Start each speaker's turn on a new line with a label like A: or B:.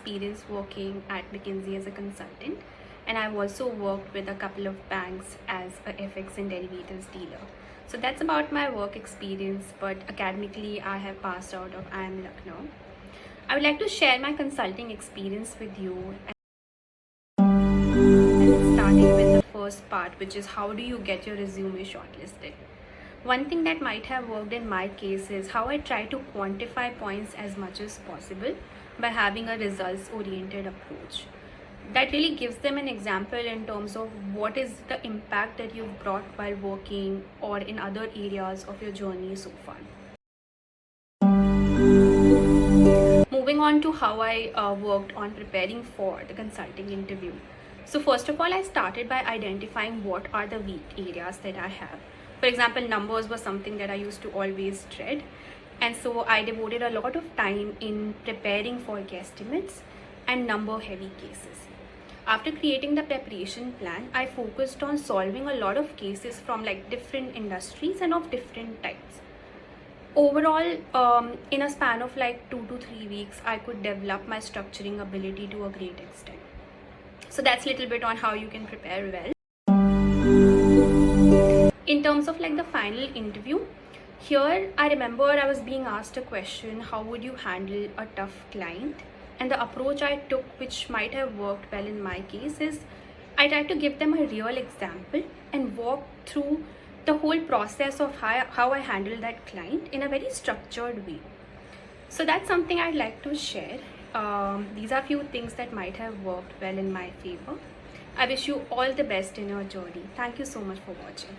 A: experience working at McKinsey as a consultant, and I've also worked with a couple of banks as a FX and derivatives dealer. So that's about my work experience, but academically I have passed out of IIM Lucknow. I would like to share my consulting experience with you, and starting with the first part, which is how do you get your resume shortlisted. One thing that might have worked in my case is how I try to quantify points as much as possible by having a results oriented approach. That really gives them an example in terms of what is the impact that you've brought while working or in other areas of your journey so far. Moving on to how I worked on preparing for the consulting interview. So first of all, I started by identifying what are the weak areas that I have. For example, numbers was something that I used to always dread. And so I devoted a lot of time in preparing for guesstimates and number heavy cases. After creating the preparation plan, I focused on solving a lot of cases from like different industries and of different types. Overall, in a span of like 2 to 3 weeks, I could develop my structuring ability to a great extent. So that's a little bit on how you can prepare well. In terms of like the final interview, here I remember I was being asked a question, how would you handle a tough client? And the approach I took, which might have worked well in my case, is I tried to give them a real example and walk through the whole process of how I handled that client in a very structured way. So that's something I'd like to share. These are few things that might have worked well in my favor. I wish you all the best in your journey. Thank you so much for watching.